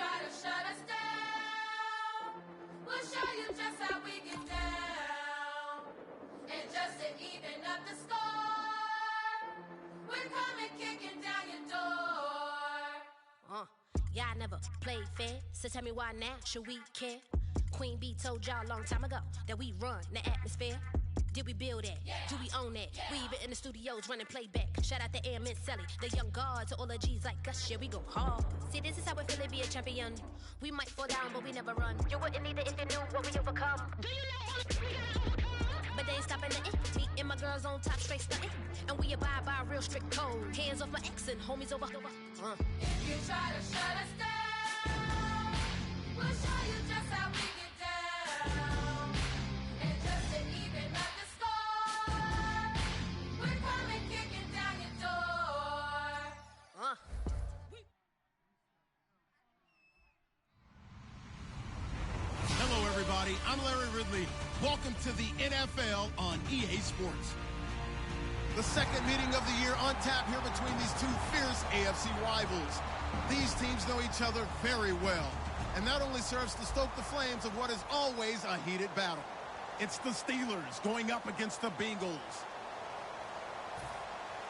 try to shut us down, we'll show you just how we get down. And just to even up the score, we're coming kicking down your door. Y'all never played fair, so tell me why now should we care? Queen B told y'all a long time ago that we run the atmosphere. Did we build that? Yeah. Do we own that? Yeah. We even in the studios running playback. Shout out to Airman Sally, the young guard to all the G's like us. Yeah, we go hard. See, this is how it feel to be a champion. We might fall down, but we never run. You wouldn't need it if you knew what we overcome. Do you know what we gotta overcome? But they ain't stopping nothing. Me and my girls on top, straight stunting. And we abide by a real strict code. Hands off my ex and homies over. If you try to shut us down, we'll show you just how we get down. And just to even up the score, we're coming kicking down your door. Hello, everybody. I'm Larry Ridley. Welcome to the NFL on EA Sports. The second meeting of the year on tap here between these two fierce AFC rivals. These teams know each other very well, and that only serves to stoke the flames of what is always a heated battle. It's the Steelers going up against the Bengals.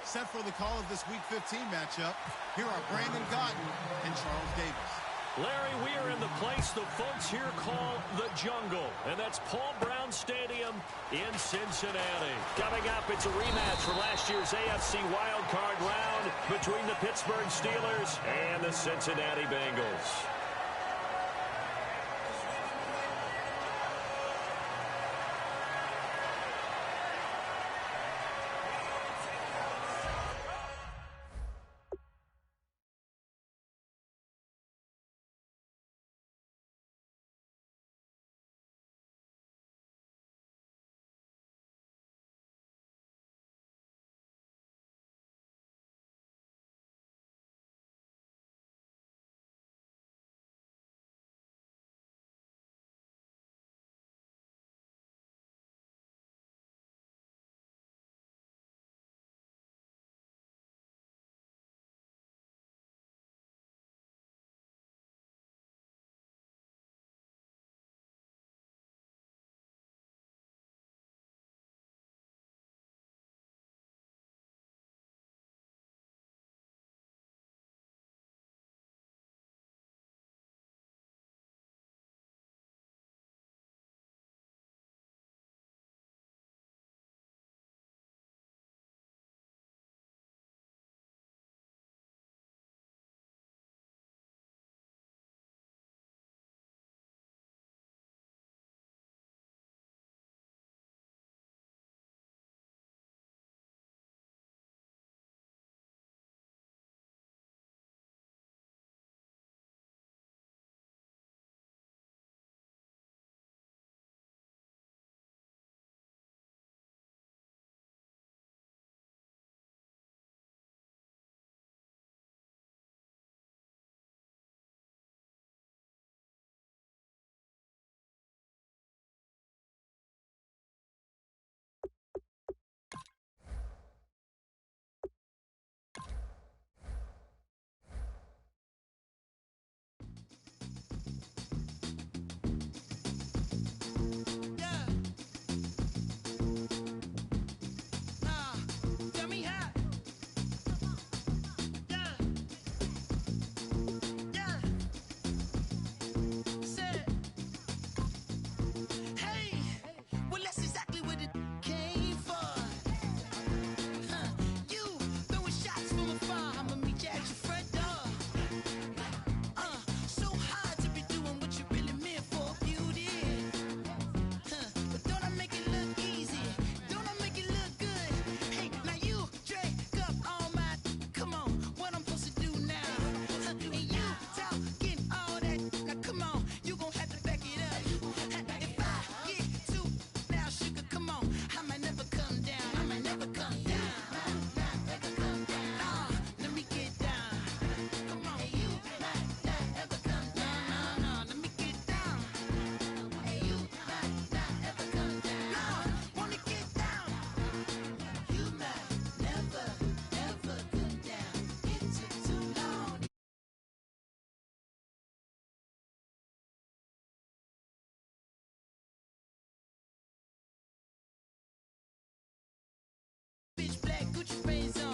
Set for the call of this Week 15 matchup, here are Brandon Gaudin and Charles Davis. Larry, we are in the place the folks here call the Jungle, and that's Paul Brown Stadium in Cincinnati. Coming up, it's a rematch from last year's AFC wildcard round between the Pittsburgh Steelers and the Cincinnati Bengals.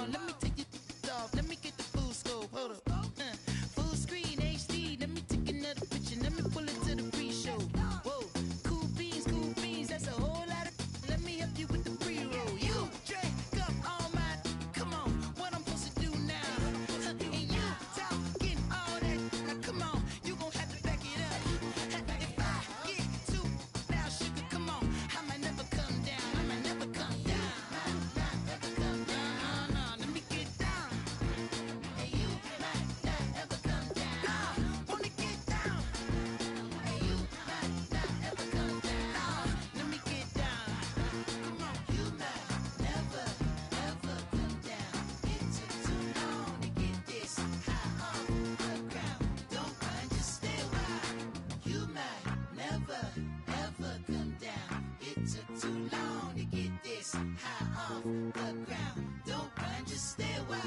on, let me take your off. Let me get the full scope. Hold up. Full screen HD. Let me take another picture. Let me pull it to the pre-show. Whoa, cool beans. That's a whole lot of. Let me help you with the pre-roll. You drink up all my. Come on, what I'm supposed to do now? And you talking all that. Now come on, you gon' have to back it up. If I get too now, sugar, come on. I might never come down. I might never come down. Never come down. No, let me get down. And you might not ever come down. Wanna get down. And you might not ever come down. Let me get down. Come on, you might never ever come down. It took too long to get this high off the ground. Don't run, just stay a while. You might never ever come down. It took too long to get this high off the ground. Don't run, just stay a while.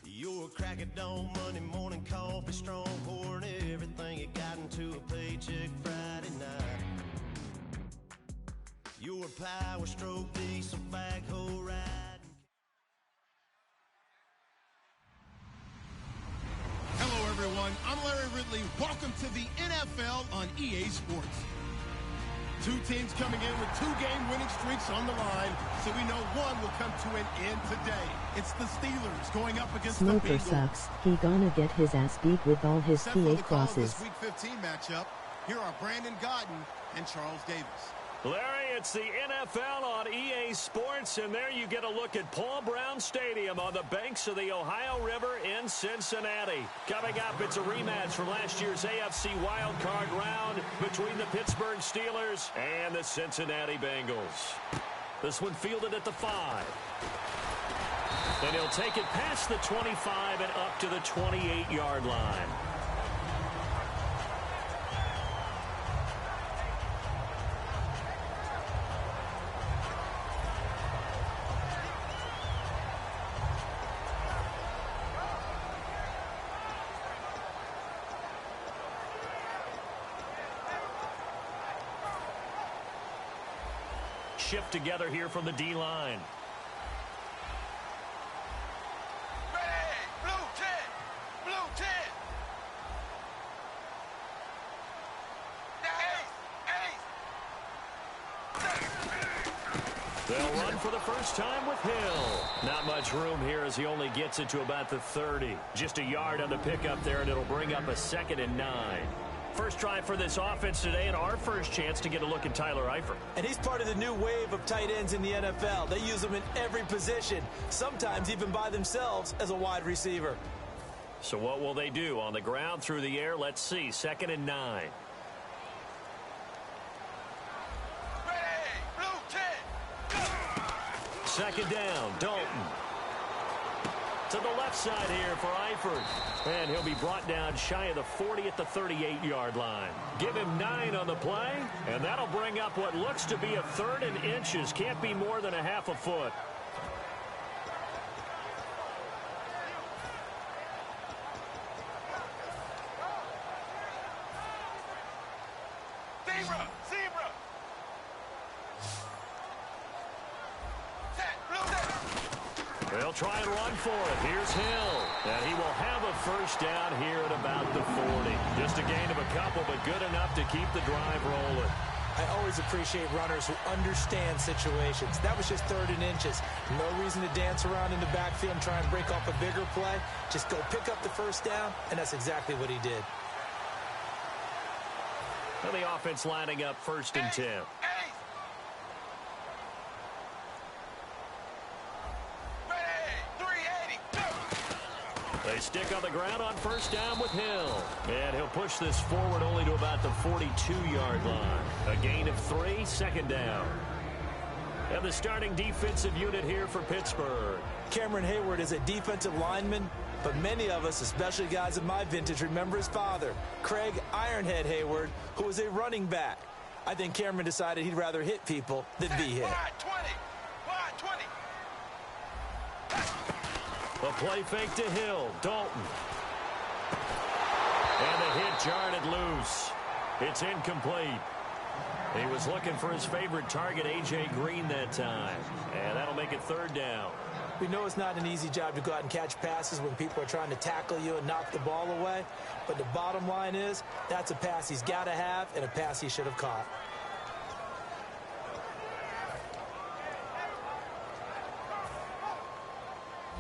Your crack of dawn, Monday morning coffee, strong pouring everything you got into a paycheck Friday night. Your power stroke, diesel backhoe ride. Hello, everyone. I'm Larry Ridley. Welcome to the NFL on EA Sports. Two teams coming in with two-game winning streaks on the line, so we know one will come to an end today. It's the Steelers going up against Smoker the Bengals. sucks. He gonna get his ass beat with all his Set for PA the call of crosses. this Week 15 matchup, here are Brandon Godden and Charles Davis. Larry, it's the NFL on EA Sports, and there you get a look at Paul Brown Stadium on the banks of the Ohio River in Cincinnati. Coming up, it's a rematch from last year's AFC wildcard round between the Pittsburgh Steelers and the Cincinnati Bengals. This one fielded at the 5. And he'll take it past the 25 and up to the 28-yard line. Shift together here from the D-line. They'll run for the first time with Hill. Not much room here as he only gets it to about the 30. Just a yard on the pickup there, and it'll bring up a 2nd and 9. First try for this offense today, and our first chance to get a look at Tyler Eifert. And he's part of the new wave of tight ends in the NFL. They use them in every position, sometimes even by themselves as a wide receiver. So what will they do? On the ground, through the air, let's see. 2nd and 9. Second down, Dalton. To the left side here for Eifert. And he'll be brought down shy of the 40 at the 38-yard line. Give him 9 on the play, and that'll bring up what looks to be a 3rd and inches. Can't be more than a half a foot. They'll try and run for it. Here's Hill. And he will have a first down here at about the 40. Just a gain of a couple, but good enough to keep the drive rolling. I always appreciate runners who understand situations. That was just 3rd and inches. No reason to dance around in the backfield and try and break off a bigger play. Just go pick up the first down, and that's exactly what he did. And the offense lining up 1st and 10. They stick on the ground on first down with Hill. And he'll push this forward only to about the 42-yard line. A gain of 3, 2nd down. And the starting defensive unit here for Pittsburgh. Cameron Hayward is a defensive lineman, but many of us, especially guys of my vintage, remember his father, Craig Ironhead Hayward, who was a running back. I think Cameron decided he'd rather hit people than be hit. Wide 20. Wide 20. The play fake to Hill. Dalton. And the hit jarred it loose. It's incomplete. He was looking for his favorite target, A.J. Green, that time. And that'll make it third down. We know it's not an easy job to go out and catch passes when people are trying to tackle you and knock the ball away. But the bottom line is, that's a pass he's got to have and a pass he should have caught.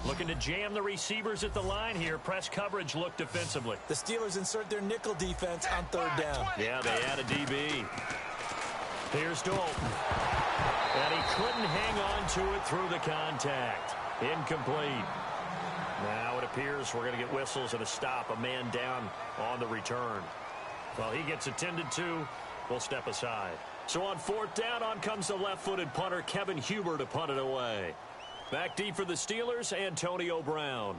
Looking to jam the receivers at the line here. Press coverage look defensively. The Steelers insert their nickel defense on third down. Yeah, they add a DB. Here's Dalton. And he couldn't hang on to it through the contact. Incomplete. Now it appears we're going to get whistles and a stop. A man down on the return. Well, he gets attended to. We'll step aside. So on fourth down, on comes the left-footed punter, Kevin Huber, to punt it away. Back deep for the Steelers, Antonio Brown.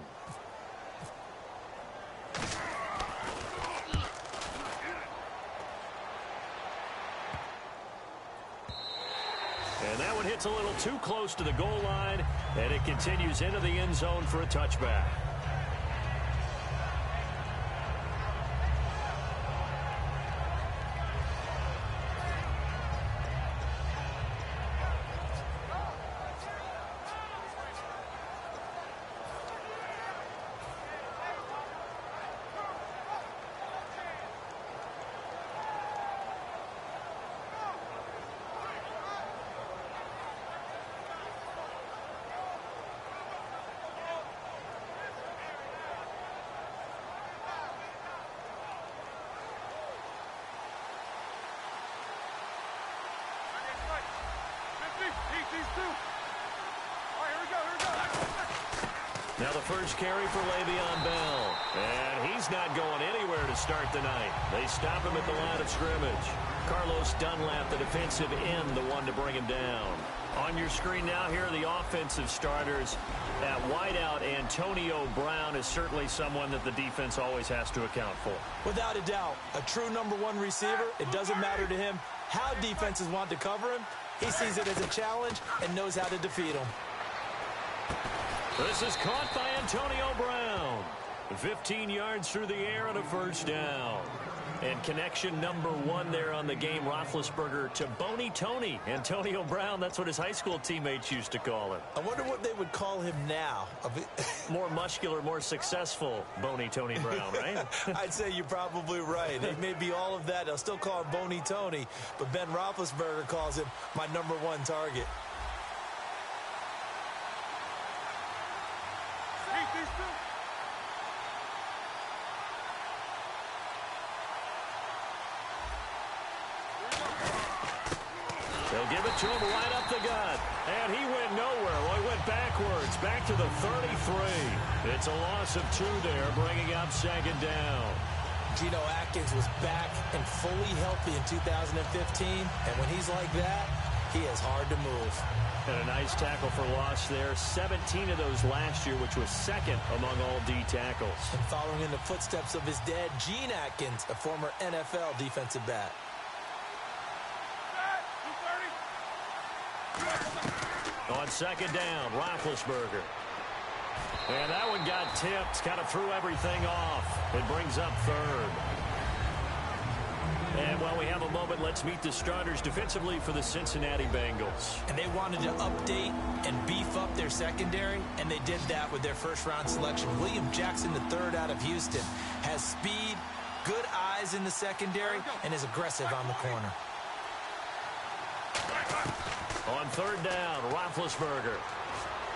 And that one hits a little too close to the goal line, and it continues into the end zone for a touchback. Now the first carry for Le'Veon Bell. And he's not going anywhere to start the night. They stop him at the line of scrimmage. Carlos Dunlap, the defensive end, the one to bring him down. On your screen now, here are the offensive starters. At wideout, Antonio Brown is certainly someone that the defense always has to account for. Without a doubt, a true #1 receiver. It doesn't matter to him how defenses want to cover him. He sees it as a challenge and knows how to defeat him. This is caught by Antonio Brown. 15 yards through the air and a first down. And connection #1 there on the game, Roethlisberger to Boney Tony. Antonio Brown, that's what his high school teammates used to call him. I wonder what they would call him now. More muscular, more successful Boney Tony Brown, right? I'd say you're probably right. It may be all of that. They'll still call him Boney Tony, but Ben Roethlisberger calls him my #1 target. They'll give it to him right up the gut. And he went nowhere. Well, he went backwards, back to the 33. It's a loss of 2 there, bringing up second down. Geno Atkins was back and fully healthy in 2015, and when he's like that, he is hard to move. And a nice tackle for loss there. 17 of those last year, which was second among all D tackles. And following in the footsteps of his dad, Gene Atkins, a former NFL defensive back. On second down, Roethlisberger. And that one got tipped, kind of threw everything off. It brings up third. And while we have a moment, let's meet the starters defensively for the Cincinnati Bengals. And they wanted to update and beef up their secondary, and they did that with their first-round selection. William Jackson III out of Houston has speed, good eyes in the secondary, and is aggressive on the corner. On third down, Roethlisberger.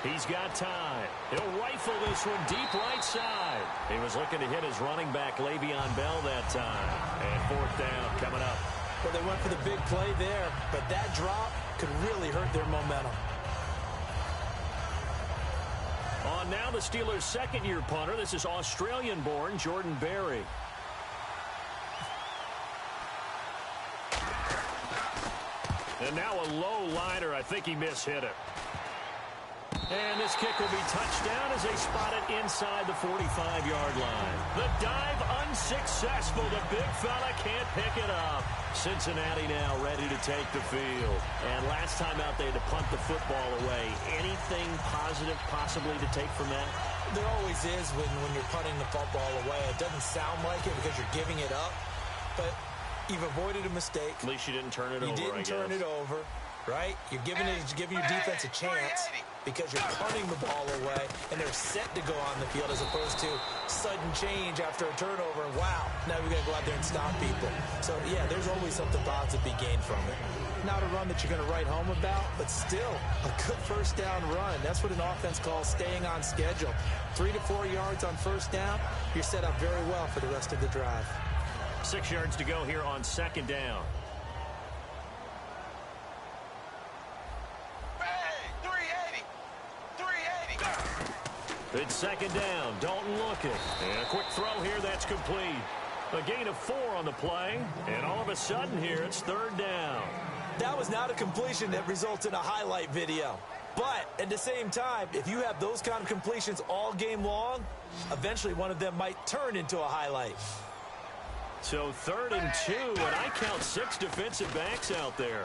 He's got time. He'll rifle this one deep right side. He was looking to hit his running back, Le'Veon Bell, that time. And fourth down coming up. Well, they went for the big play there, but that drop could really hurt their momentum. On now, the Steelers' second-year punter. This is Australian-born Jordan Berry. And now a low liner. I think he mishit it. And this kick will be touched down as they spot it inside the 45-yard line. The dive unsuccessful. The big fella can't pick it up. Cincinnati now ready to take the field. And last time out they had to punt the football away. Anything positive possibly to take from that? There always is when you're punting the football away. It doesn't sound like it because you're giving it up, but you've avoided a mistake. At least you didn't turn it over, You didn't turn it over, right? You're giving your defense a chance because you're punting the ball away, and they're set to go on the field as opposed to sudden change after a turnover. And wow, now we got to go out there and stop people. So, yeah, there's always something positive to be gained from it. Not a run that you're going to write home about, but still a good first down run. That's what an offense calls staying on schedule. 3 to 4 yards on first down, you're set up very well for the rest of the drive. 6 yards to go here on second down. It's second down. Dalton looking. And a quick throw here that's complete. A gain of 4 on the play. And all of a sudden here, it's third down. That was not a completion that results in a highlight video. But at the same time, if you have those kind of completions all game long, eventually one of them might turn into a highlight. So 3rd and 2, and I count 6 defensive backs out there.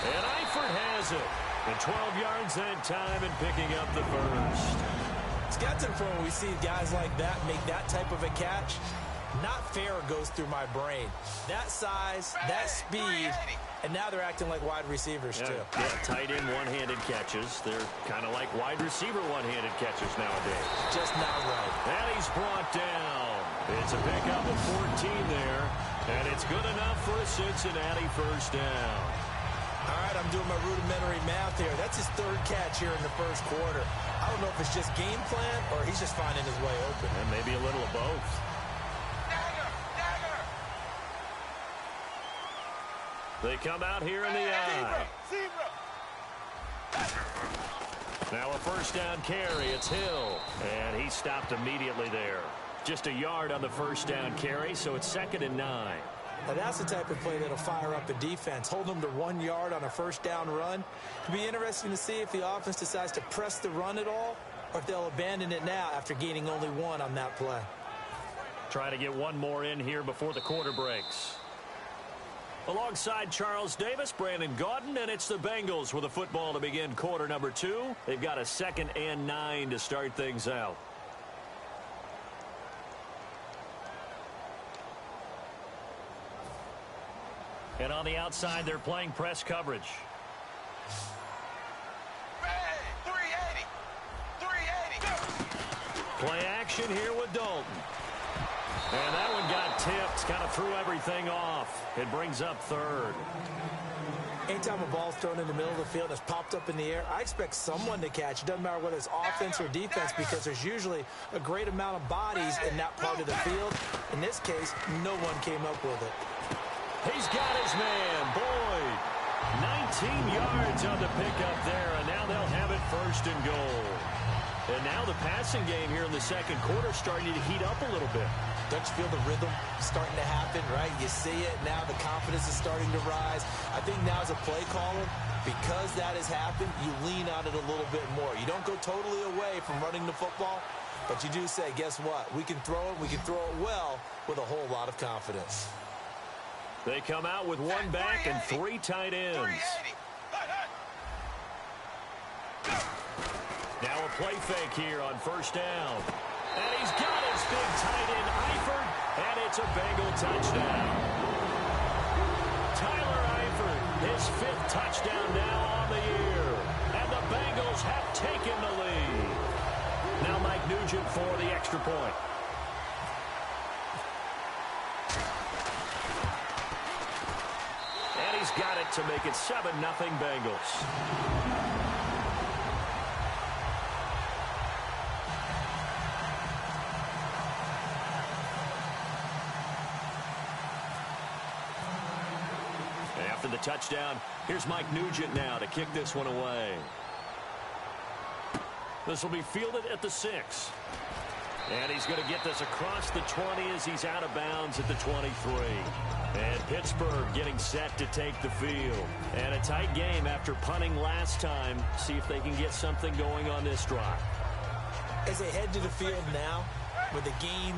And Eifert has it. And 12 yards that time and picking up the first. It's got to the point where we see guys like that make that type of a catch. Not fair goes through my brain. That size, that speed, and now they're acting like wide receivers too. Yeah, tight end one-handed catches. They're kind of like wide receiver one-handed catches nowadays. Just not right. And he's brought down. It's a pickup of 14 there, and it's good enough for a Cincinnati first down. All right, I'm doing my rudimentary math here. That's his 3rd catch here in the first quarter. I don't know if it's just game plan or he's just finding his way open. And maybe a little of both. They come out here in the eye. Now a first down carry. It's Hill. And he stopped immediately there. Just a yard on the first down carry, so it's 2nd and 9. Now that's the type of play that'll fire up the defense. Hold them to 1 yard on a first down run. It'll be interesting to see if the offense decides to press the run at all or if they'll abandon it now after gaining only 1 on that play. Try to get one more in here before the quarter breaks. Alongside Charles Davis, Brandon Gaudin, and it's the Bengals with a football to begin quarter number 2. They've got a 2nd and 9 to start things out. And on the outside, they're playing press coverage. Play action here with Dalton. And that one got tipped, kind of threw everything off. It brings up 3rd. Anytime a ball's thrown in the middle of the field that's popped up in the air, I expect someone to catch. It doesn't matter whether it's offense or defense because there's usually a great amount of bodies in that part of the field. In this case, no one came up with it. He's got his man, Boyd. 19 yards on the pickup there, and now they'll have it 1st and goal. And now the passing game here in the second quarter starting to heat up a little bit. Don't you feel the rhythm starting to happen, right? You see it now. The confidence is starting to rise. I think now as a play caller, because that has happened, you lean on it a little bit more. You don't go totally away from running the football, but you do say, guess what? We can throw it. We can throw it well with a whole lot of confidence. They come out with 1 back and 3 tight ends. Now a play fake here on first down. And he's got his big tight end, Eifert, and it's a Bengal touchdown. Tyler Eifert, his 5th touchdown now on the year. And the Bengals have taken the lead. Now Mike Nugent for the extra point. And he's got it to make it 7-0 Bengals. After the touchdown, here's Mike Nugent now to kick this one away. This will be fielded at the 6. And he's going to get this across the 20 as he's out of bounds at the 23. And Pittsburgh getting set to take the field. And a tight game after punting last time. See if they can get something going on this drive. As they head to the field now, with the game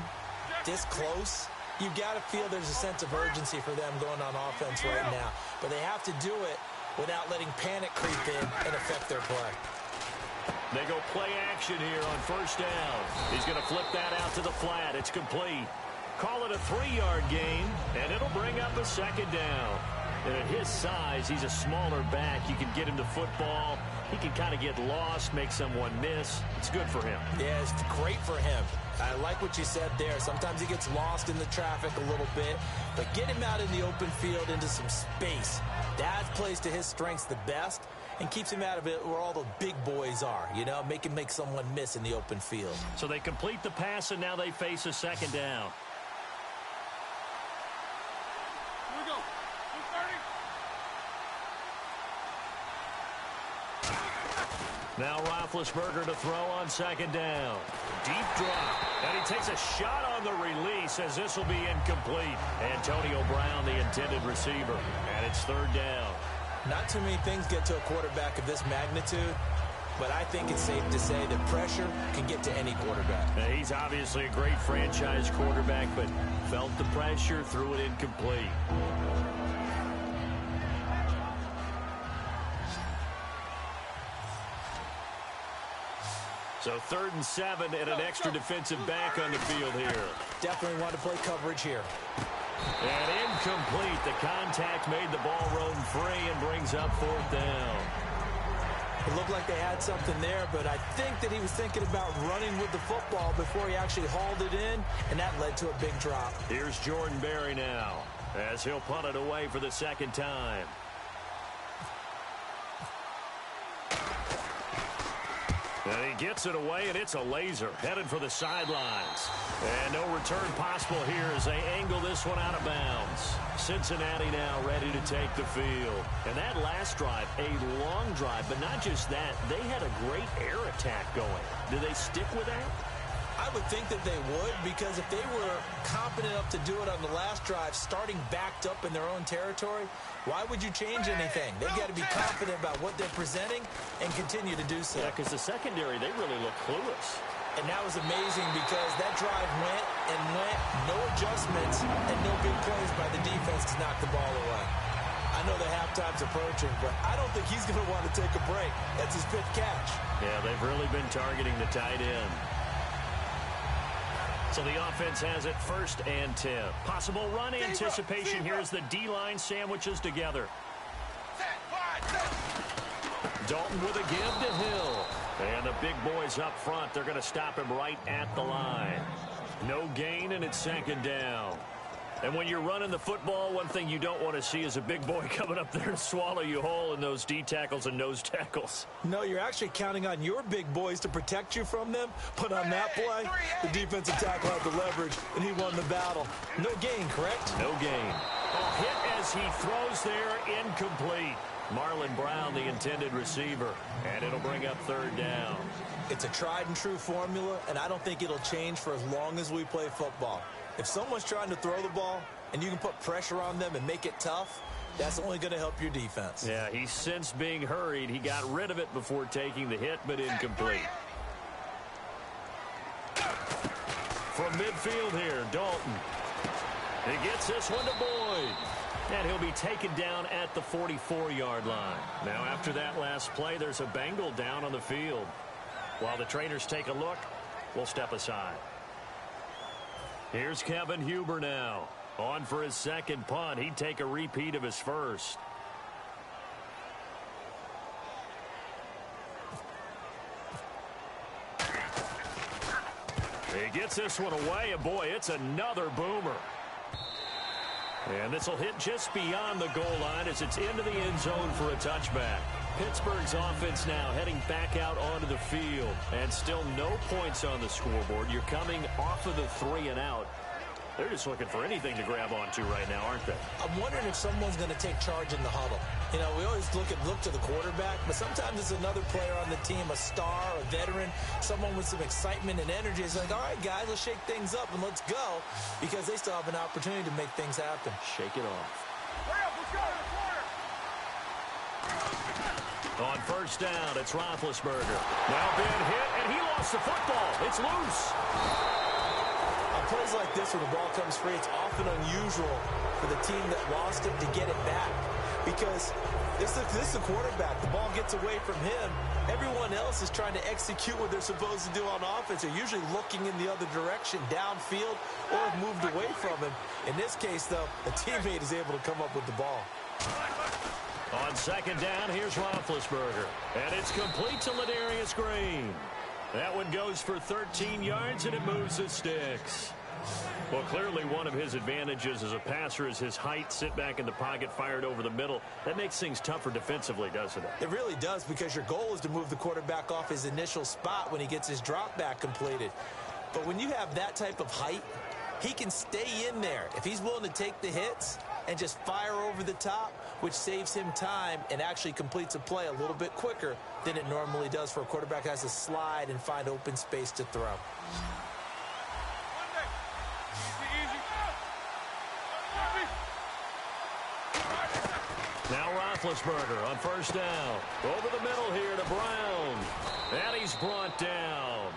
this close, you've got to feel there's a sense of urgency for them going on offense right now. But they have to do it without letting panic creep in and affect their play. They go play action here on first down. He's going to flip that out to the flat. It's complete. Call it a 3-yard gain, and it'll bring up a second down. And at his size, he's a smaller back. You can get him to football. He can kind of get lost, make someone miss. It's good for him. Yeah, it's great for him. I like what you said there. Sometimes he gets lost in the traffic a little bit, but get him out in the open field into some space. That plays to his strengths the best and keeps him out of it where all the big boys are, you know, make someone miss in the open field. So they complete the pass, and now they face a second down. Here we go. 230. Now Roethlisberger to throw on second down. Deep drop. And he takes a shot on the release as this will be incomplete. Antonio Brown, the intended receiver. And it's third down. Not too many things get to a quarterback of this magnitude, but I think it's safe to say that pressure can get to any quarterback. Now, he's obviously a great franchise quarterback, but felt the pressure, threw it incomplete. So 3rd and 7 and an extra defensive back on the field here. Definitely want to play coverage here. And incomplete. The contact made the ball roam free and brings up 4th down. It looked like they had something there, but I think that he was thinking about running with the football before he actually hauled it in, and that led to a big drop. Here's Jordan Berry now as he'll punt it away for the second time. And he gets it away, and it's a laser headed for the sidelines. And no return possible here as they angle this one out of bounds. Cincinnati now ready to take the field. And that last drive, a long drive, but not just that. They had a great air attack going. Do they stick with that? I would think that they would, because if they were confident enough to do it on the last drive, starting backed up in their own territory, why would you change anything? They've got to be confident about what they're presenting and continue to do so. Yeah, because the secondary, they really look clueless. And that was amazing because that drive went and went, no adjustments, and no big plays by the defense to knock the ball away. I know the halftime's approaching, but I don't think he's going to want to take a break. That's his 5th catch. Yeah, they've really been targeting the tight end. So the offense has it 1st and 10. Possible run anticipation here as the D-line sandwiches together. Dalton with a give to Hill. And the big boys up front, they're going to stop him right at the line. No gain, and it's 2nd down. And when you're running the football, one thing you don't want to see is a big boy coming up there and swallow you whole in those D tackles and nose tackles. No, you're actually counting on your big boys to protect you from them. But on that play, the defensive tackle had the leverage, and he won the battle. No gain, correct? No gain. A hit as he throws there, incomplete. Marlon Brown, the intended receiver, and it'll bring up 3rd down. It's a tried-and-true formula, and I don't think it'll change for as long as we play football. If someone's trying to throw the ball and you can put pressure on them and make it tough, that's only going to help your defense. Yeah, he sensed being hurried. He got rid of it before taking the hit, but incomplete. From midfield here, Dalton. He gets this one to Boyd. And he'll be taken down at the 44-yard line. Now, after that last play, there's a Bengal down on the field. While the trainers take a look, we'll step aside. Here's Kevin Huber now. On for his 2nd punt. He'd take a repeat of his 1st. He gets this one away, and boy, it's another boomer. And this will hit just beyond the goal line as it's into the end zone for a touchback. Pittsburgh's offense now heading back out onto the field. And still no points on the scoreboard. You're coming off of the 3 and out. They're just looking for anything to grab onto right now, aren't they? I'm wondering if someone's going to take charge in the huddle. You know, we always look to the quarterback, but sometimes it's another player on the team, a star, a veteran, someone with some excitement and energy. It's like, all right, guys, let's shake things up and let's go, because they still have an opportunity to make things happen. Shake it off. On first down, it's Roethlisberger. Now being hit, and he lost the football. It's loose. On plays like this, when the ball comes free, it's often unusual for the team that lost it to get it back, because this is the quarterback. The ball gets away from him. Everyone else is trying to execute what they're supposed to do on offense. They're usually looking in the other direction, downfield, or have moved away from him. In this case, though, a teammate is able to come up with the ball. On second down, here's Roethlisberger. And it's complete to Ladarius Green. That one goes for 13 yards, and it moves the sticks. Well, clearly one of his advantages as a passer is his height. Sit back in the pocket, fired over the middle. That makes things tougher defensively, doesn't it? It really does, because your goal is to move the quarterback off his initial spot when he gets his drop back completed. But when you have that type of height, he can stay in there. If he's willing to take the hits and just fire over the top, which saves him time and actually completes a play a little bit quicker than it normally does for a quarterback who has to slide and find open space to throw. Now Roethlisberger on first down. Over the middle here to Brown. And he's brought down.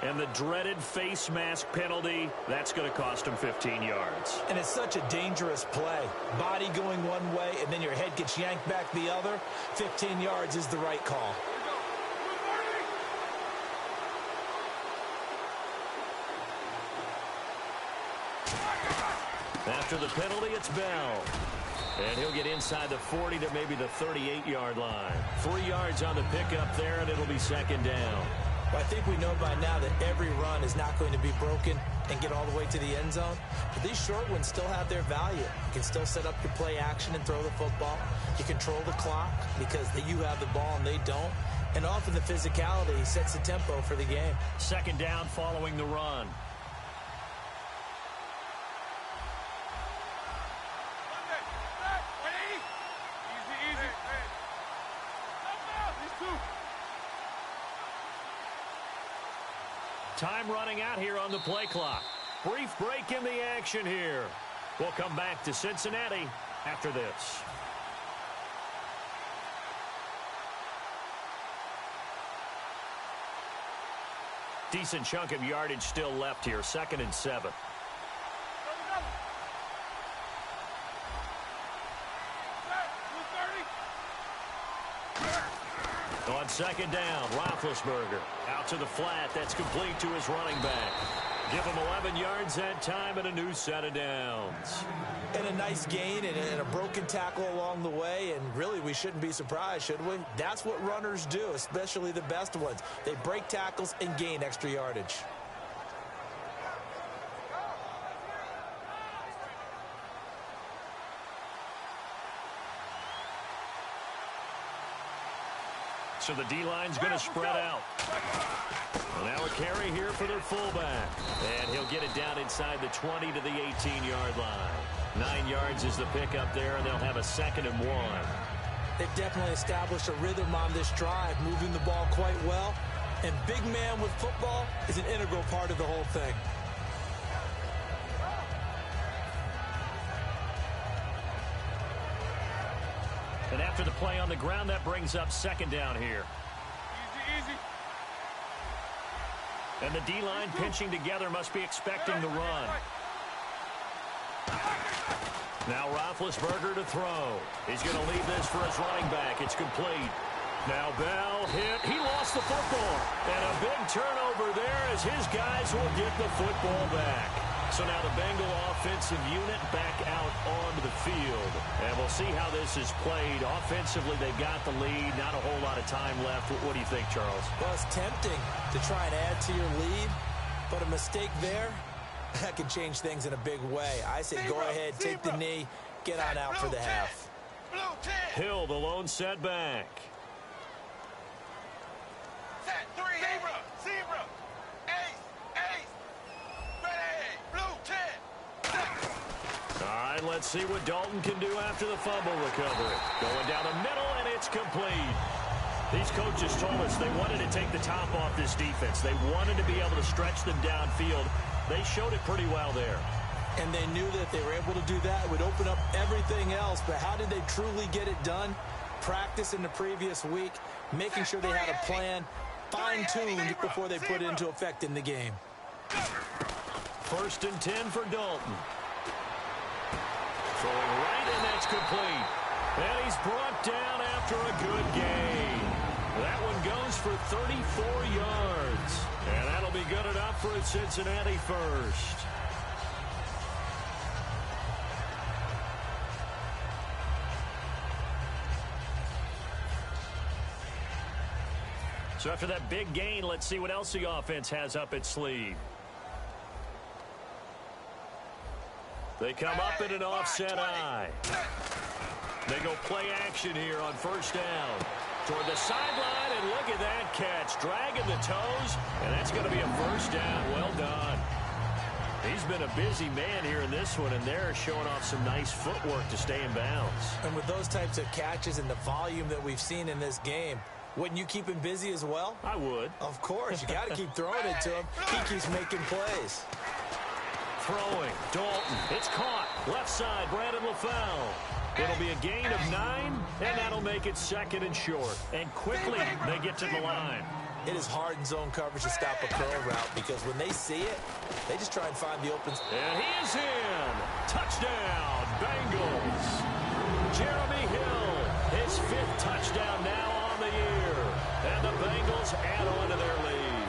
And the dreaded face mask penalty, that's going to cost him 15 yards. And it's such a dangerous play. Body going one way, and then your head gets yanked back the other. 15 yards is the right call. After the penalty, it's Bell. And he'll get inside the 40 to maybe the 38-yard line. 3 yards on the pickup there, and it'll be second down. Well, I think we know by now that every run is not going to be broken and get all the way to the end zone. But these short ones still have their value. You can still set up your play action and throw the football. You control the clock because you have the ball and they don't. And often the physicality sets the tempo for the game. Second down following the run. Time running out here on the play clock. Brief break in the action here. We'll come back to Cincinnati after this. Decent chunk of yardage still left here. 2nd and 7. On second down, Roethlisberger out to the flat. That's complete to his running back. Give him 11 yards that time and a new set of downs. And a nice gain and a broken tackle along the way. And really, we shouldn't be surprised, should we? That's what runners do, especially the best ones. They break tackles and gain extra yardage. So the D-line's going to spread out. Well, now a carry here for their fullback. And he'll get it down inside the 20 to the 18-yard line. 9 yards is the pickup there, and they'll have a 2nd and 1. They've definitely established a rhythm on this drive, moving the ball quite well. And big man with football is an integral part of the whole thing. And after the play on the ground, that brings up second down here. Easy. And the D-line pinching together must be expecting the run. Now Roethlisberger to throw. He's going to leave this for his running back. It's complete. Now Bell hit. He lost the football. And a big turnover there as his guys will get the football back. So now the Bengal offensive unit back out onto the field. And we'll see how this is played. Offensively, they got the lead. Not a whole lot of time left. What do you think, Charles? Well, it's tempting to try and add to your lead, but a mistake there, that can change things in a big way. I say go ahead, take the knee, get on out for the half. Hill, the lone setback. Set 3, zebra, ace, let's see what Dalton can do after the fumble recovery. Going down the middle, and it's complete. These coaches told us they wanted to take the top off this defense. They wanted to be able to stretch them downfield. They showed it pretty well there. And they knew that if they were able to do that, it would open up everything else. But how did they truly get it done? Practice in the previous week, making sure they had a plan, fine-tuned before they put it into effect in the game. 1st and 10 for Dalton. Throwing right, and that's complete. And he's brought down after a good gain. That one goes for 34 yards. And that'll be good enough for a Cincinnati first. So after that big gain, let's see what else the offense has up its sleeve. They come up in an offset eye. They go play action here on 1st down. Toward the sideline, and look at that catch. Dragging the toes, and that's going to be a 1st down. Well done. He's been a busy man here in this one, and they're showing off some nice footwork to stay in bounds. And with those types of catches and the volume that we've seen in this game, wouldn't you keep him busy as well? I would. Of course. You got to keep throwing it to him. He keeps making plays. Throwing. Dalton. It's caught. Left side, Brandon LaFell. It'll be a gain of 9, and that'll make it 2nd and short. And quickly, they get to the line. It is hard in zone coverage to stop a curl route because when they see it, they just try and find the open. And he is in. Touchdown, Bengals. Jeremy Hill, his 5th touchdown now on the year. And the Bengals add on to their lead.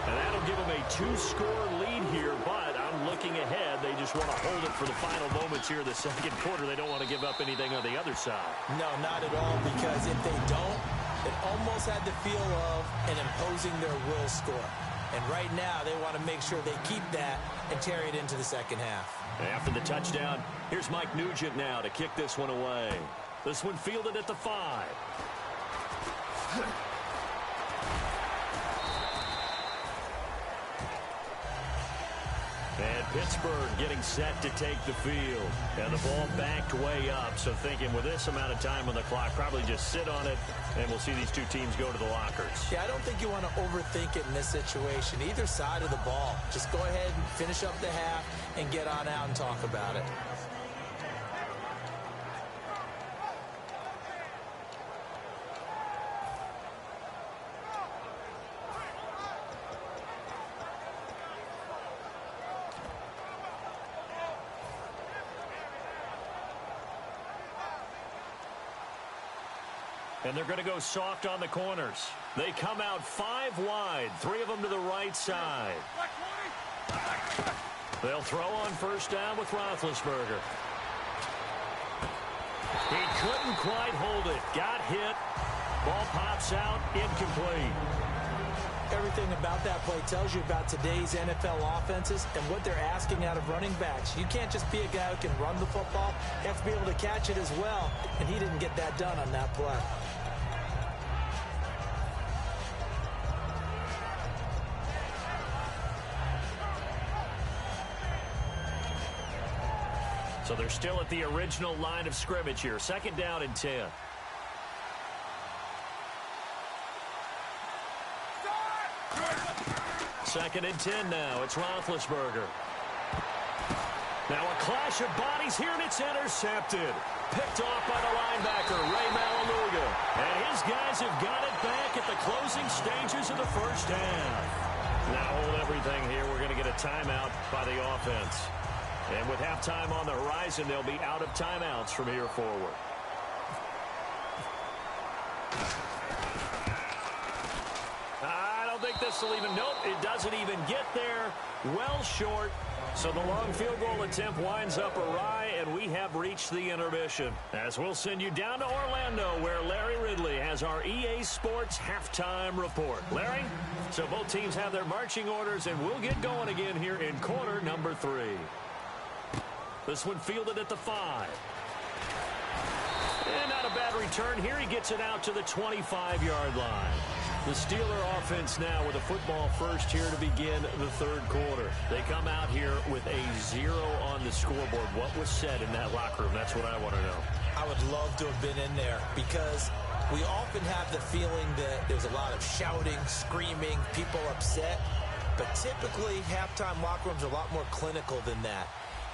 And that'll give them a 2-score lead here, but I'm looking ahead. They just want to hold it for the final moments here in the 2nd quarter. They don't want to give up anything on the other side. No, not at all, because if they don't, it almost had the feel of an imposing their will score. And right now, they want to make sure they keep that and carry it into the 2nd half. After the touchdown, here's Mike Nugent now to kick this one away. This one fielded at the 5. And Pittsburgh getting set to take the field. And the ball backed way up. So thinking with this amount of time on the clock, probably just sit on it, and we'll see these two teams go to the lockers. Yeah, I don't think you want to overthink it in this situation. Either side of the ball. Just go ahead and finish up the half and get on out and talk about it. And they're going to go soft on the corners. They come out 5 wide, 3 of them to the right side. They'll throw on 1st down with Roethlisberger. He couldn't quite hold it. Got hit. Ball pops out. Incomplete. Everything about that play tells you about today's NFL offenses and what they're asking out of running backs. You can't just be a guy who can run the football. You have to be able to catch it as well, and he didn't get that done on that play. So they're still at the original line of scrimmage here. 2nd down and 10. Second and 10 now. It's Roethlisberger. Now a clash of bodies here, and it's intercepted. Picked off by the linebacker, Ray Malaluga. And his guys have got it back at the closing stages of the 1st half. Now hold everything here. We're going to get a timeout by the offense. And with halftime on the horizon, they'll be out of timeouts from here forward. I don't think this will even, nope, it doesn't even get there. Well short. So the long field goal attempt winds up awry, and we have reached the intermission. As we'll send you down to Orlando, where Larry Ridley has our EA Sports halftime report. Larry, so both teams have their marching orders, and we'll get going again here in quarter number 3. This one fielded at the 5. And not a bad return here. He gets it out to the 25-yard line. The Steeler offense now with a football first here to begin the third quarter. They come out here with a 0 on the scoreboard. What was said in that locker room? That's what I want to know. I would love to have been in there because we often have the feeling that there's a lot of shouting, screaming, people upset. But typically, halftime locker rooms are a lot more clinical than that.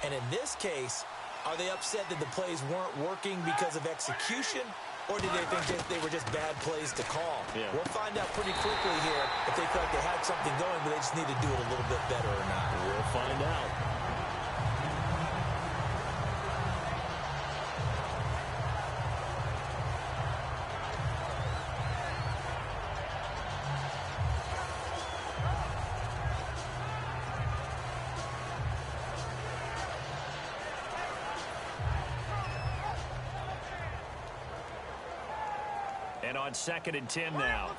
And in this case, are they upset that the plays weren't working because of execution? Or did they think that they were just bad plays to call? Yeah. We'll find out pretty quickly here if they felt like they had something going, but they just need to do it a little bit better or not. We'll find out. And on 2nd and 10 now.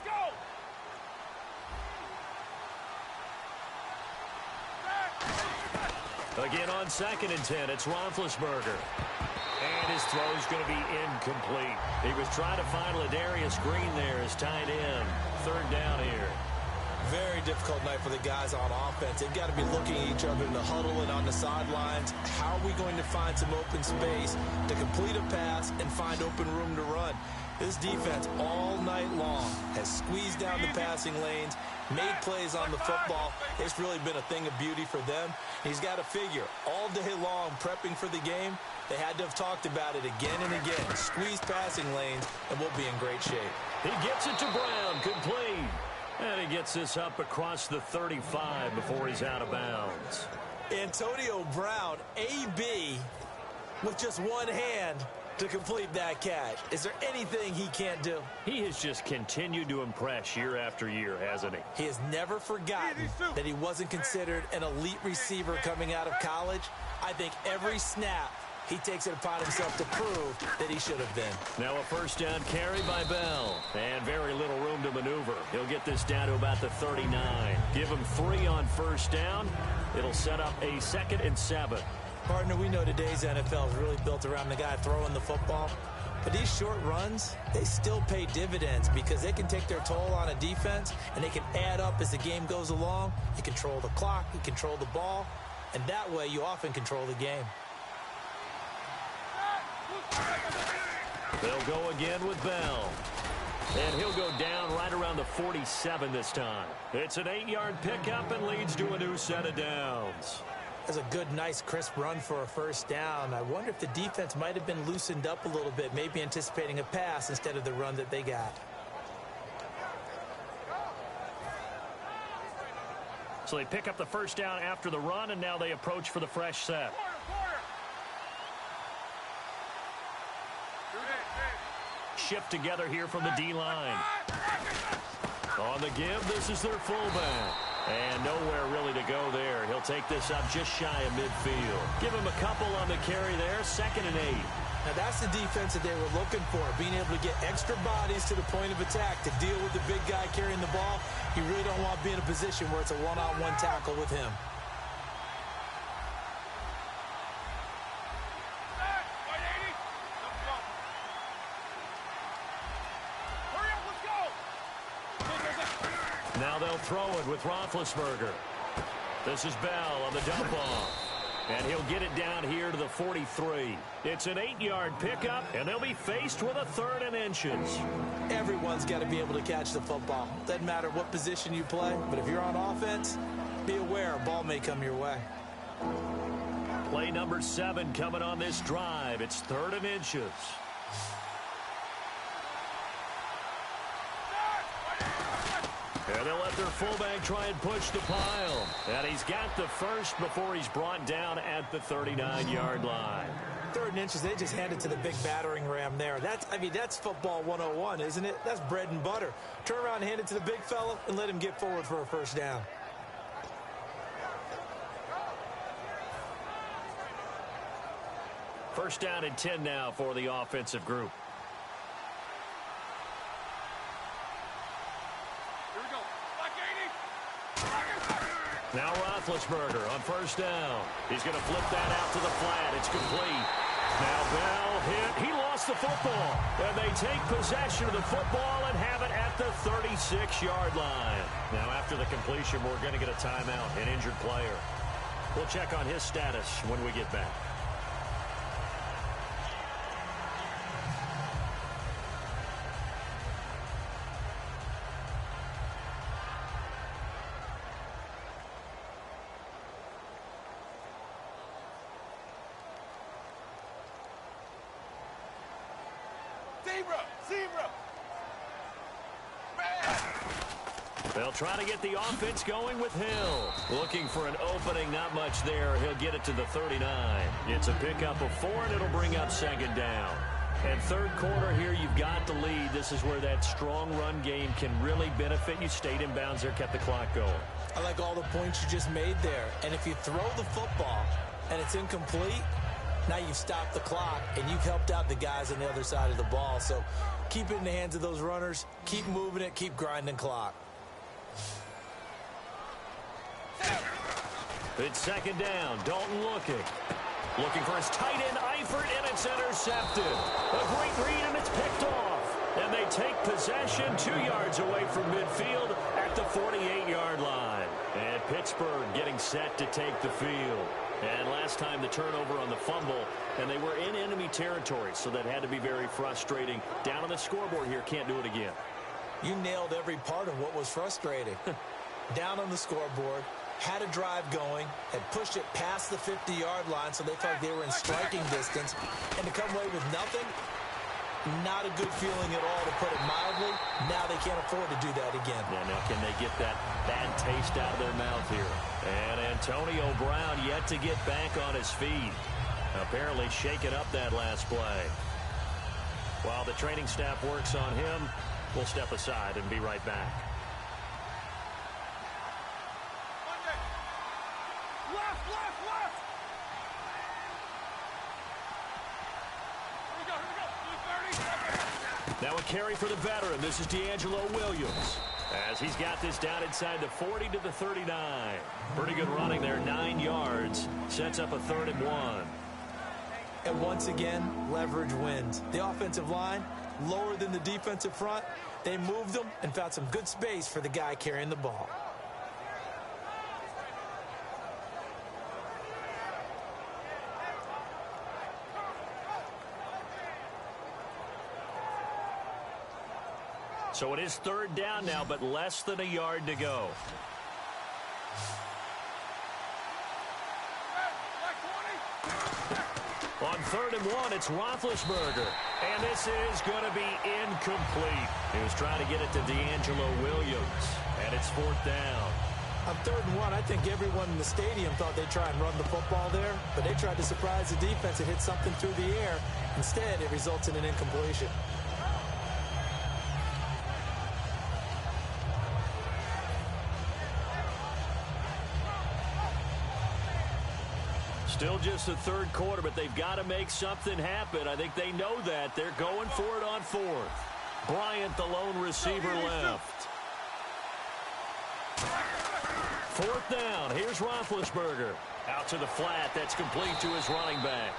Again on 2nd and 10, it's Roethlisberger. And his throw is going to be incomplete. He was trying to find Ladarius Green there as tight end. 3rd down here. Very difficult night for the guys on offense. They've got to be looking at each other in the huddle and on the sidelines. How are we going to find some open space to complete a pass and find open room to run? This defense all night long has squeezed down the passing lanes, made plays on the football. It's really been a thing of beauty for them. He's got to figure all day long prepping for the game. They had to have talked about it again and again. Squeeze passing lanes, and we'll be in great shape. He gets it to Brown, complete. And he gets this up across the 35 before he's out of bounds. Antonio Brown, AB, with just one hand to complete that catch. Is there anything he can't do? He has just continued to impress year after year, hasn't he? He has never forgotten that he wasn't considered an elite receiver coming out of college. I think every snap he takes it upon himself to prove that he should have been. Now a 1st down carry by Bell. And very little room to maneuver. He'll get this down to about the 39. Give him 3 on 1st down. It'll set up a 2nd and 7. Partner, we know today's NFL is really built around the guy throwing the football. But these short runs, they still pay dividends because they can take their toll on a defense and they can add up as the game goes along. You control the clock, you control the ball, and that way you often control the game. They'll go again with Bell. And he'll go down right around the 47 this time. It's an 8-yard pickup and leads to a new set of downs. That's a good, nice, crisp run for a 1st down. I wonder if the defense might have been loosened up a little bit, maybe anticipating a pass instead of the run that they got. So they pick up the 1st down after the run, and now they approach for the fresh set. Shift together here from the D-line. On the give, this is their fullback. And nowhere really to go there. He'll take this up just shy of midfield. Give him a couple on the carry there, 2nd and 8. Now that's the defense that they were looking for, being able to get extra bodies to the point of attack to deal with the big guy carrying the ball. You really don't want to be in a position where it's a one-on-one tackle with him. Now they'll throw it with Roethlisberger. This is Bell on the dump off. And he'll get it down here to the 43. It's an 8-yard pickup, and they'll be faced with a 3rd and inches. Everyone's got to be able to catch the football. Doesn't matter what position you play, but if you're on offense, be aware a ball may come your way. Play number 7 coming on this drive. It's 3rd and inches. And they'll let their fullback try and push the pile. And he's got the first before he's brought down at the 39-yard line. 3rd and inches, they just handed to the big battering ram there. That's football 101, isn't it? That's bread and butter. Turn around and hand it to the big fella and let him get forward for a 1st down. First down and 10 now for the offensive group. Now Roethlisberger on 1st down. He's going to flip that out to the flat. It's complete. Now Bell hit. He lost the football. And they take possession of the football and have it at the 36-yard line. Now after the completion, we're going to get a timeout, an injured player. We'll check on his status when we get back. Zebra! They'll try to get the offense going with Hill. Looking for an opening, not much there. He'll get it to the 39. It's a pickup of 4, and it'll bring up second down. And third quarter here, you've got the lead. This is where that strong run game can really benefit you. Stayed in bounds there, kept the clock going. I like all the points you just made there. And if you throw the football and it's incomplete, now you've stopped the clock, and you've helped out the guys on the other side of the ball. So keep it in the hands of those runners. Keep moving it. Keep grinding clock. It's second down. Dalton looking for his tight end, Eifert, and it's intercepted. A great read, and it's picked off. And they take possession 2 yards away from midfield at the 48-yard line. And Pittsburgh getting set to take the field. And last time the turnover on the fumble, and they were in enemy territory, so that had to be very frustrating. Down on the scoreboard here, can't do it again. You nailed every part of what was frustrating. Down on the scoreboard, had a drive going, had pushed it past the 50-yard line, so they felt like they were in striking distance, and to come away with nothing, not a good feeling at all, to put it mildly. Now they can't afford to do that again. Yeah, now can they get that bad taste out of their mouth here? And Antonio Brown yet to get back on his feet. Apparently shaking up that last play. While the training staff works on him, we'll step aside and be right back. Left! Now a carry for the veteran. This is D'Angelo Williams. As he's got this down inside the 40 to the 39. Pretty good running there, 9 yards. Sets up a 3rd and 1. And once again, leverage wins. The offensive line, lower than the defensive front. They moved them and found some good space for the guy carrying the ball. So it is 3rd down now, but less than a yard to go. On 3rd and 1, it's Roethlisberger. And this is going to be incomplete. He was trying to get it to D'Angelo Williams. And it's 4th down. On 3rd and 1, I think everyone in the stadium thought they'd try and run the football there, but they tried to surprise the defense and hit something through the air. Instead, it results in an incompletion. Still just the 3rd quarter, but they've got to make something happen. I think they know that. They're going for it on 4th. Bryant, the lone receiver, left. 4th down. Here's Roethlisberger. Out to the flat. That's complete to his running back.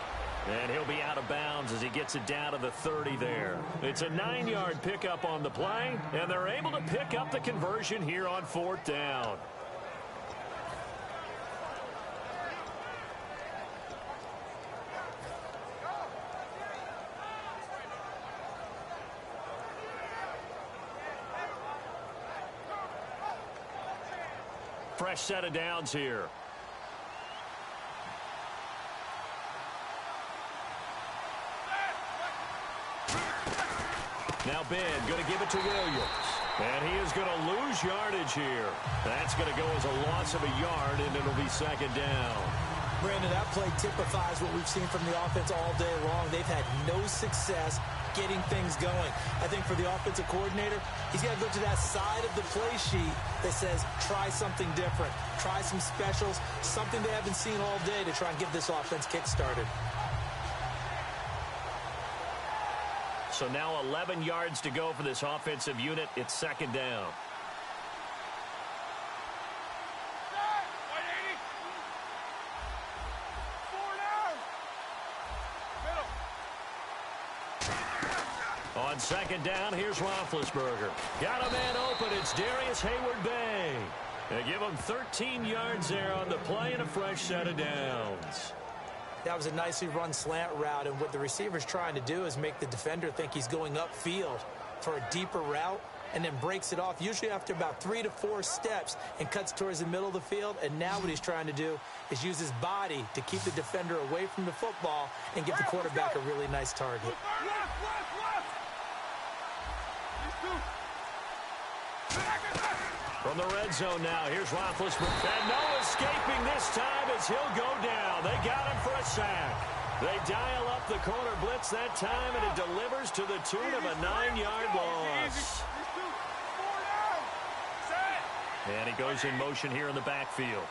And he'll be out of bounds as he gets it down to the 30 there. It's a 9-yard pickup on the play, and they're able to pick up the conversion here on 4th down. Fresh set of downs here. Now Ben going to give it to Williams. And he is going to lose yardage here. That's going to go as a loss of a yard, and it'll be 2nd down. Brandon, that play typifies what we've seen from the offense all day long. They've had no success getting things going. I think for the offensive coordinator, he's got to go to that side of the play sheet that says, try something different. Try some specials, something they haven't seen all day to try and get this offense kick-started. So now 11 yards to go for this offensive unit. It's 2nd down. On second down, here's Roethlisberger. Got a man open. It's Darius Hayward-Bay. They give him 13 yards there on the play and a fresh set of downs. That was a nicely run slant route, and what the receiver's trying to do is make the defender think he's going upfield for a deeper route, and then breaks it off, usually after about 3 to 4 steps, and cuts towards the middle of the field. And now what he's trying to do is use his body to keep the defender away from the football and give the quarterback a really nice target. From the red zone now, here's Roethlisberger. And no escaping this time as he'll go down. They got him for a sack. They dial up the corner blitz that time, and it delivers to the tune of a 9-yard loss. And he goes in motion here in the backfield.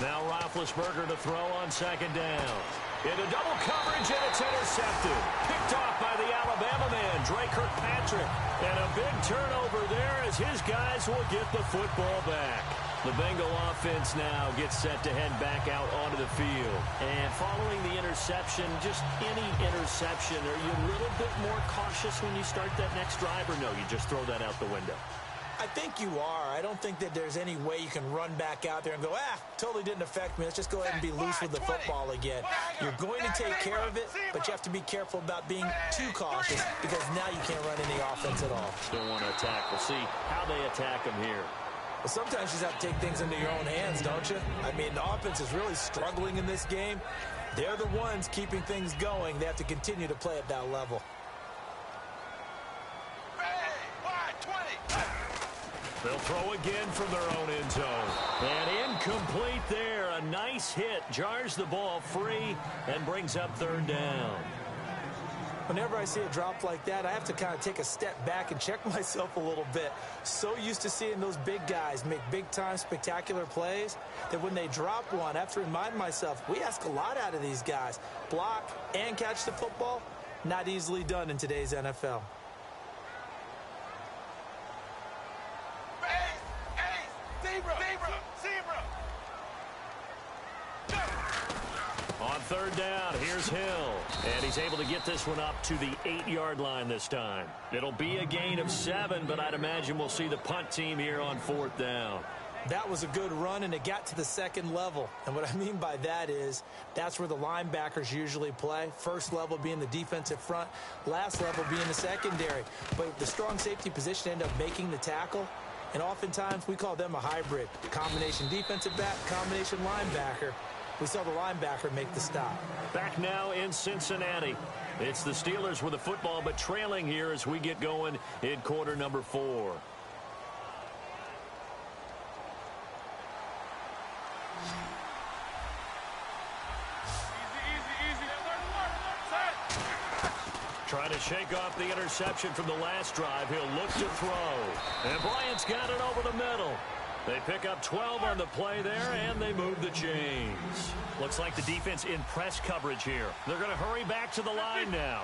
Now Roethlisberger to throw on second down. Into double coverage, and it's intercepted. Picked off by the Alabama man, Dre Kirkpatrick. And a big turnover there as his guys will get the football back. The Bengal offense now gets set to head back out onto the field. And following the interception, just any interception, are you a little bit more cautious when you start that next drive, or no, you just throw that out the window? I think you are. I don't think that there's any way you can run back out there and go, totally didn't affect me. Let's just go ahead and be loose with the football again. You're going to take care of it, but you have to be careful about being too cautious because now you can't run any offense at all. Don't want to attack. We'll see how they attack them here. Well, sometimes you just have to take things into your own hands, don't you? I mean, the offense is really struggling in this game. They're the ones keeping things going. They have to continue to play at that level. They'll throw again from their own end zone. And incomplete there. A nice hit. Jars the ball free and brings up third down. Whenever I see a drop like that, I have to kind of take a step back and check myself a little bit. So used to seeing those big guys make big-time spectacular plays that when they drop one, I have to remind myself, we ask a lot out of these guys. Block and catch the football, not easily done in today's NFL. On third down, here's Hill. And he's able to get this one up to the 8-yard line this time. It'll be a gain of 7, but I'd imagine we'll see the punt team here on fourth down. That was a good run, and it got to the second level. And what I mean by that is that's where the linebackers usually play. First level being the defensive front, last level being the secondary. But the strong safety position ended up making the tackle. And oftentimes we call them a hybrid. Combination defensive back, combination linebacker. We saw the linebacker make the stop. Back now in Cincinnati. It's the Steelers with the football, but trailing here as we get going in quarter number 4. Trying to shake off the interception from the last drive. He'll look to throw. And Bryant's got it over the middle. They pick up 12 on the play there, and they move the chains. Looks like the defense in press coverage here. They're going to hurry back to the line now.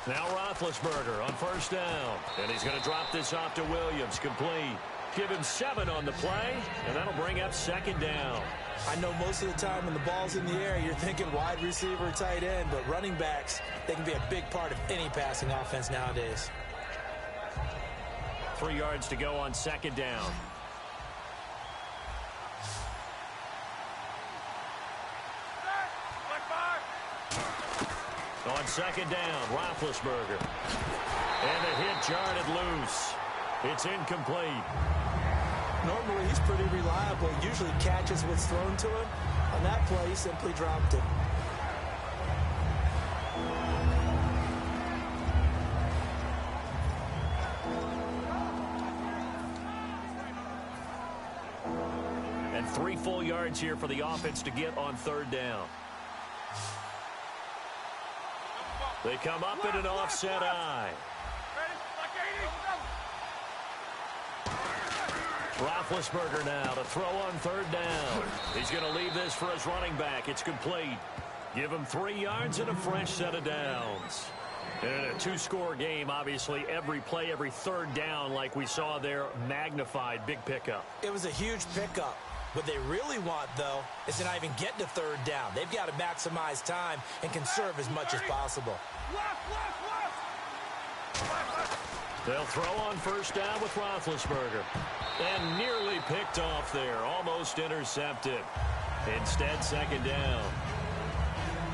Now Roethlisberger on first down. And he's going to drop this off to Williams. Complete. Give him 7 on the play, and that'll bring up second down. I know most of the time when the ball's in the air, you're thinking wide receiver, tight end, but running backs, they can be a big part of any passing offense nowadays. 3 yards to go on second down. On second down, Roethlisberger. And the hit jarred it loose. It's incomplete. Normally, he's pretty reliable. Usually catches what's thrown to him. On that play, he simply dropped it. And 3 full yards here for the offense to get on third down. They come up in an offset eye. Roethlisberger now to throw on third down. He's going to leave this for his running back. It's complete. Give him 3 yards and a fresh set of downs. In a two-score game, obviously, every play, every third down, like we saw there, magnified. Big pickup. It was a huge pickup. What they really want, though, is to not even get to third down. They've got to maximize time and conserve as much as possible. They'll throw on first down with Roethlisberger. And nearly picked off there. Almost intercepted. Instead, second down.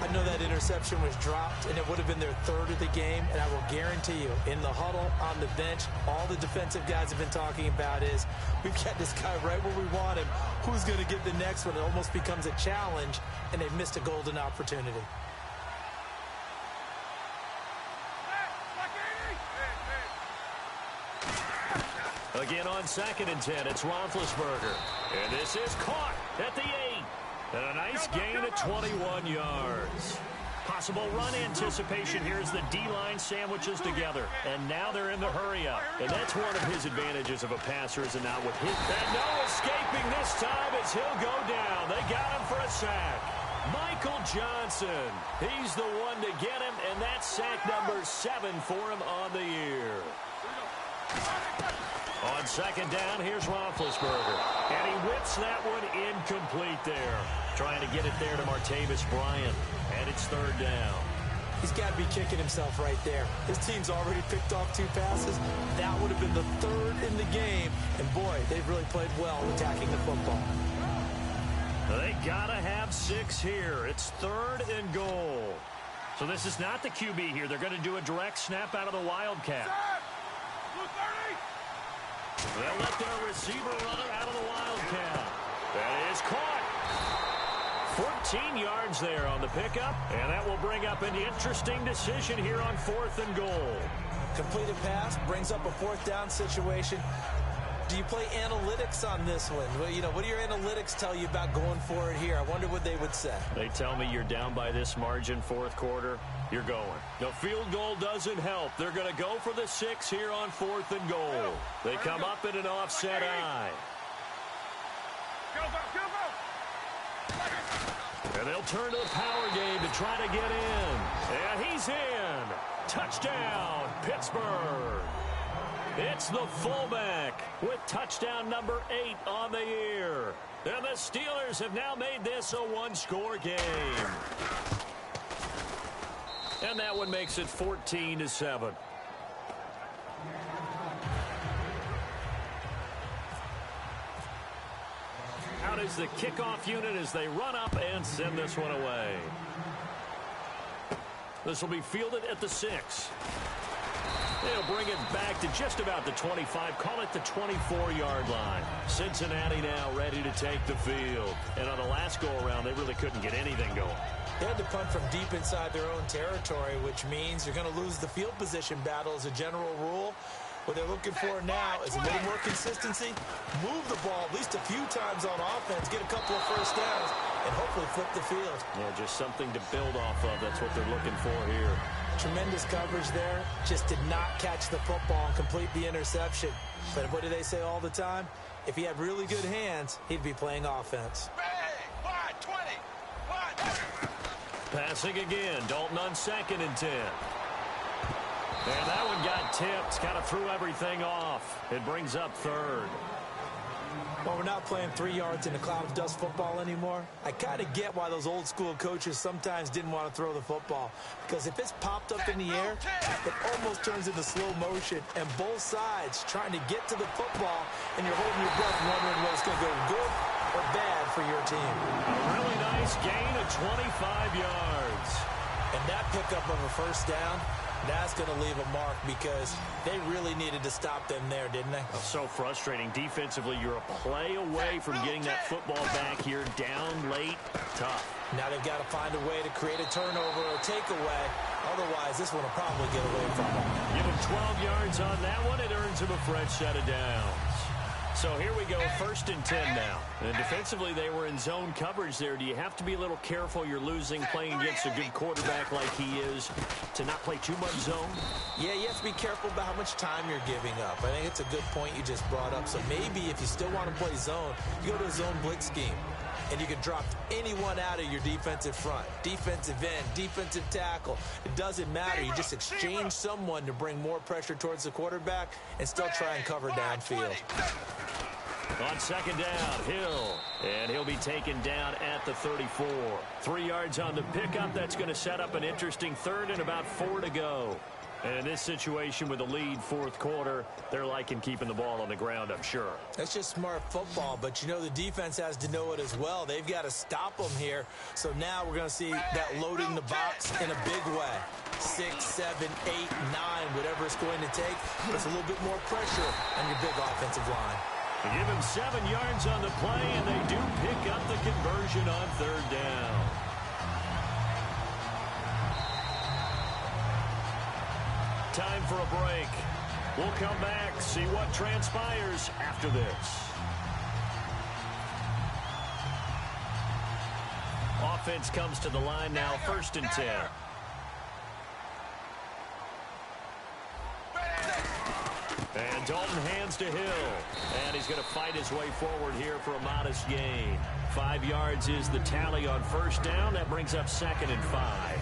I know that interception was dropped, and it would have been their third of the game, and I will guarantee you, in the huddle, on the bench, all the defensive guys have been talking about is, we've got this guy right where we want him. Who's going to get the next one? It almost becomes a challenge, and they've missed a golden opportunity. Again on 2nd and 10, it's Roethlisberger. And this is caught at the 8. And a nice gain of 21 yards. Possible run anticipation here as the D-line sandwiches together. And now they're in the hurry-up. And that's one of his advantages of a passer, is it not, with his... And no escaping this time as he'll go down. They got him for a sack. Michael Johnson. He's the one to get him, and that's sack number 7 for him on the year. On second down, here's Roethlisberger. And he whips that one incomplete there. Trying to get it there to Martavis Bryant. And it's third down. He's got to be kicking himself right there. His team's already picked off 2 passes. That would have been the third in the game. And, boy, they've really played well attacking the football. They got to have 6 here. It's 3rd and goal. So this is not the QB here. They're going to do a direct snap out of the Wildcat. They'll let their receiver run it out of the Wildcat. That is caught. 14 yards there on the pickup, and that will bring up an interesting decision here on 4th and goal. Completed pass brings up a 4th down situation. Do you play analytics on this one? Well, you know, what do your analytics tell you about going for it here? I wonder what they would say. They tell me you're down by this margin 4th quarter, you're going. The field goal doesn't help. They're going to go for the 6 here on 4th and goal. They come up in an offset eye. And they'll turn to the power game to try to get in. And he's in. Touchdown, Pittsburgh. It's the fullback with touchdown number 8 on the year. And the Steelers have now made this a 1-score game. And that one makes it 14-7. Out is the kickoff unit as they run up and send this one away. This will be fielded at the 6. They'll bring it back to just about the 25, call it the 24-yard line. Cincinnati now ready to take the field. And on the last go-around, they really couldn't get anything going. They had to punt from deep inside their own territory, which means you're going to lose the field position battle as a general rule. What they're looking for now is a little more consistency, move the ball at least a few times on offense, get a couple of first downs, and hopefully flip the field. Yeah, just something to build off of. That's what they're looking for here. Tremendous coverage there. Just did not catch the football and complete the interception. But what do they say all the time? If he had really good hands, he'd be playing offense. Passing again. Dalton on 2nd and 10. And that one got tipped. Kind of threw everything off. It brings up 3rd. Well, we're not playing 3 yards in a cloud of dust football anymore. I kind of get why those old school coaches sometimes didn't want to throw the football. Because if it's popped up in the air, it almost turns into slow motion. And both sides trying to get to the football, and you're holding your breath wondering whether it's going to go good or bad for your team. A really nice gain of 25 yards. And that pickup of a first down, that's going to leave a mark because they really needed to stop them there, didn't they? So frustrating. Defensively, you're a play away from getting that football back here. Down late, tough. Now they've got to find a way to create a turnover or takeaway. Otherwise, this one will probably get away from them. Give him 12 yards on that one. It earns him a fresh set of downs. So here we go, 1st and 10 now. And defensively, they were in zone coverage there. Do you have to be a little careful? You're losing, playing against a good quarterback like he is, to not play too much zone? Yeah, you have to be careful about how much time you're giving up. I think it's a good point you just brought up. So maybe if you still want to play zone, you go to a zone blitz scheme. and you can drop anyone out of your defensive front. Defensive end, defensive tackle. It doesn't matter. You just exchange someone to bring more pressure towards the quarterback and still try and cover downfield. On second down, Hill. And he'll be taken down at the 34. 3 yards on the pickup. That's going to set up an interesting third and about 4 to go. And in this situation with a lead fourth quarter, they're liking keeping the ball on the ground, I'm sure. That's just smart football, but you know the defense has to know it as well. They've got to stop them here. So now we're going to see that loading the box in a big way. 6, 7, 8, 9, whatever it's going to take. Puts a little bit more pressure on your big offensive line. They give him 7 yards on the play, and they do pick up the conversion on third down. Time for a break. We'll come back, see what transpires after this. Offense comes to the line now, 1st and 10. And Dalton hands to Hill. And he's going to fight his way forward here for a modest gain. 5 yards is the tally on first down. That brings up 2nd and 5.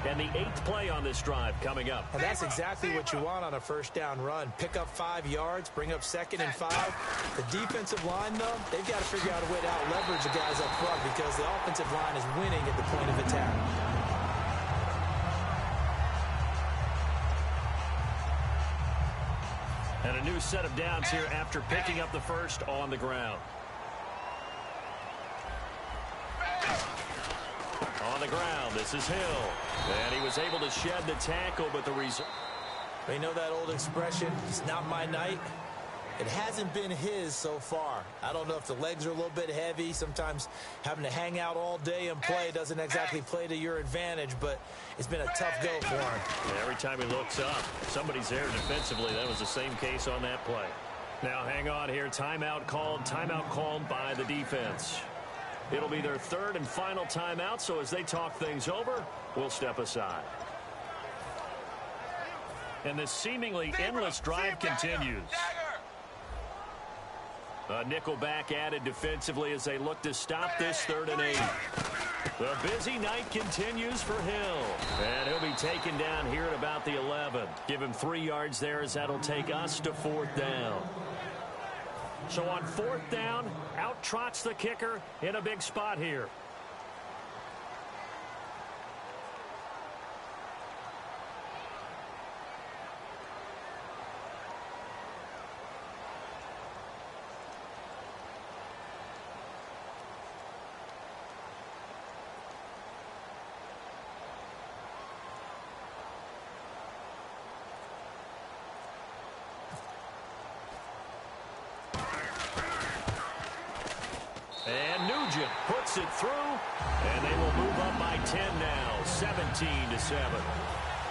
And the 8th play on this drive coming up. And that's exactly what you want on a first down run. Pick up 5 yards, bring up 2nd and 5. The defensive line, though, they've got to figure out a way to out-leverage the guys up front because the offensive line is winning at the point of attack. And a new set of downs here after picking up the first on the ground. On the ground, this is Hill. And he was able to shed the tackle, but the result... You know that old expression, it's not my night? It hasn't been his so far. I don't know if the legs are a little bit heavy. Sometimes having to hang out all day and play doesn't exactly play to your advantage, but it's been a tough go for him. Yeah, every time he looks up, somebody's there defensively. That was the same case on that play. Now hang on here. Timeout called by the defense. It'll be their 3rd and final timeout, so as they talk things over, we'll step aside. And this seemingly endless drive continues. A nickel back added defensively as they look to stop this 3rd and 8. The busy night continues for Hill. And he'll be taken down here at about the 11. Give him 3 yards there as that'll take us to 4th down. So on 4th down, out trots the kicker in a big spot here. And Nugent puts it through, and they will move up by 10 now, 17-7.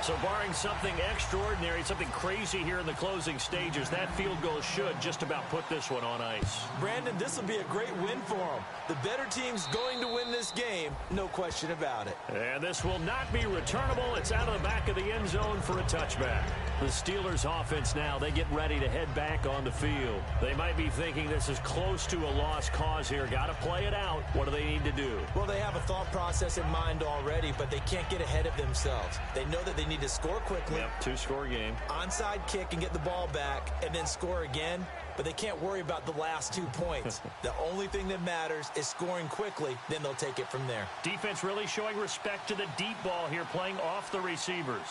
So barring something extraordinary, something crazy here in the closing stages, that field goal should just about put this one on ice. Brandon, this will be a great win for them. The better team's going to win this game, no question about it. And this will not be returnable. It's out of the back of the end zone for a touchback. The Steelers offense now, they get ready to head back on the field. They might be thinking this is close to a lost cause here. Got to play it out. What do they need to do? Well, they have a thought process in mind already, but they can't get ahead of themselves. They know that they need to score quickly. Yep, 2-score game. Onside kick and get the ball back and then score again, but they can't worry about the last 2 points. The only thing that matters is scoring quickly, then they'll take it from there. Defense really showing respect to the deep ball here, playing off the receivers.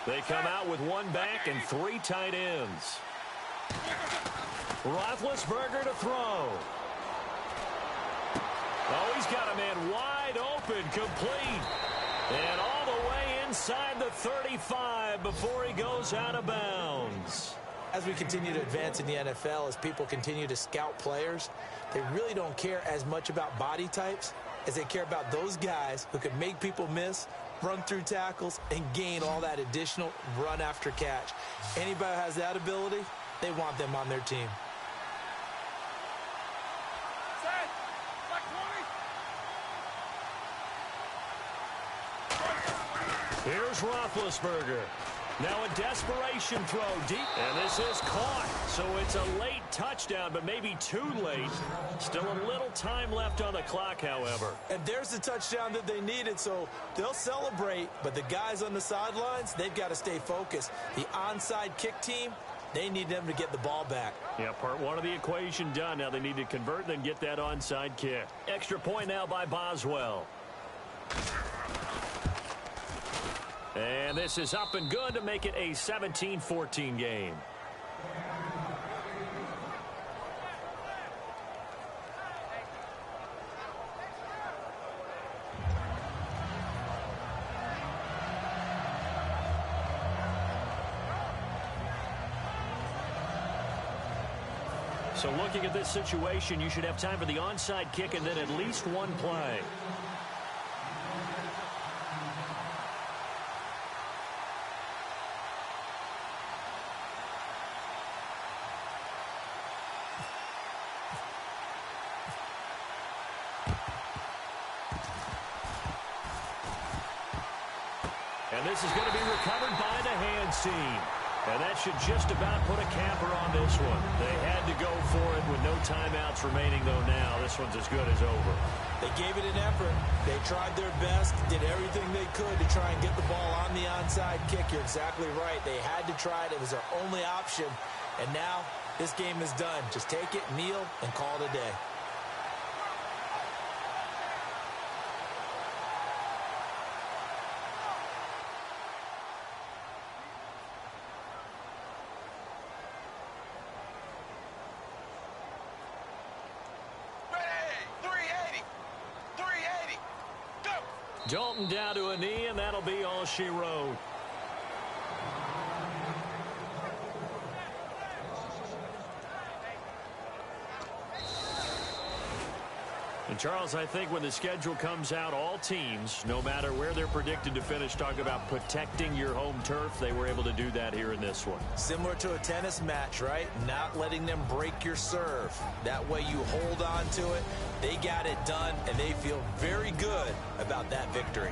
They come out with 1 back and 3 tight ends. Roethlisberger to throw. Oh, he's got a man wide open, complete. And all the way inside the 35 before he goes out of bounds. As we continue to advance in the NFL, as people continue to scout players, they really don't care as much about body types as they care about those guys who can make people miss, run through tackles, and gain all that additional run after catch. Anybody who has that ability, they want them on their team. Here's Roethlisberger. Now a desperation throw deep, and this is caught. So it's a late touchdown, but maybe too late. Still a little time left on the clock, however. And there's the touchdown that they needed, so they'll celebrate. But the guys on the sidelines, they've got to stay focused. The onside kick team, they need them to get the ball back. Yeah, part one of the equation done. Now they need to convert and then get that onside kick. Extra point now by Boswell. And this is up and good to make it a 17-14 game. So looking at this situation, you should have time for the onside kick and then at least one play. And this is going to be recovered by the hands team. And that should just about put a capper on this one. They had to go for it with no timeouts remaining, though now. This one's as good as over. They gave it an effort. They tried their best, did everything they could to try and get the ball on the onside kick. You're exactly right. They had to try it. It was their only option. And now this game is done. Just take it, kneel, and call it a day. Dalton down to a knee, and that'll be all she wrote. And Charles, I think when the schedule comes out, all teams, no matter where they're predicted to finish, talk about protecting your home turf. They were able to do that here in this one. Similar to a tennis match, right? Not letting them break your serve. That way you hold on to it. They got it done, and they feel very good about that victory.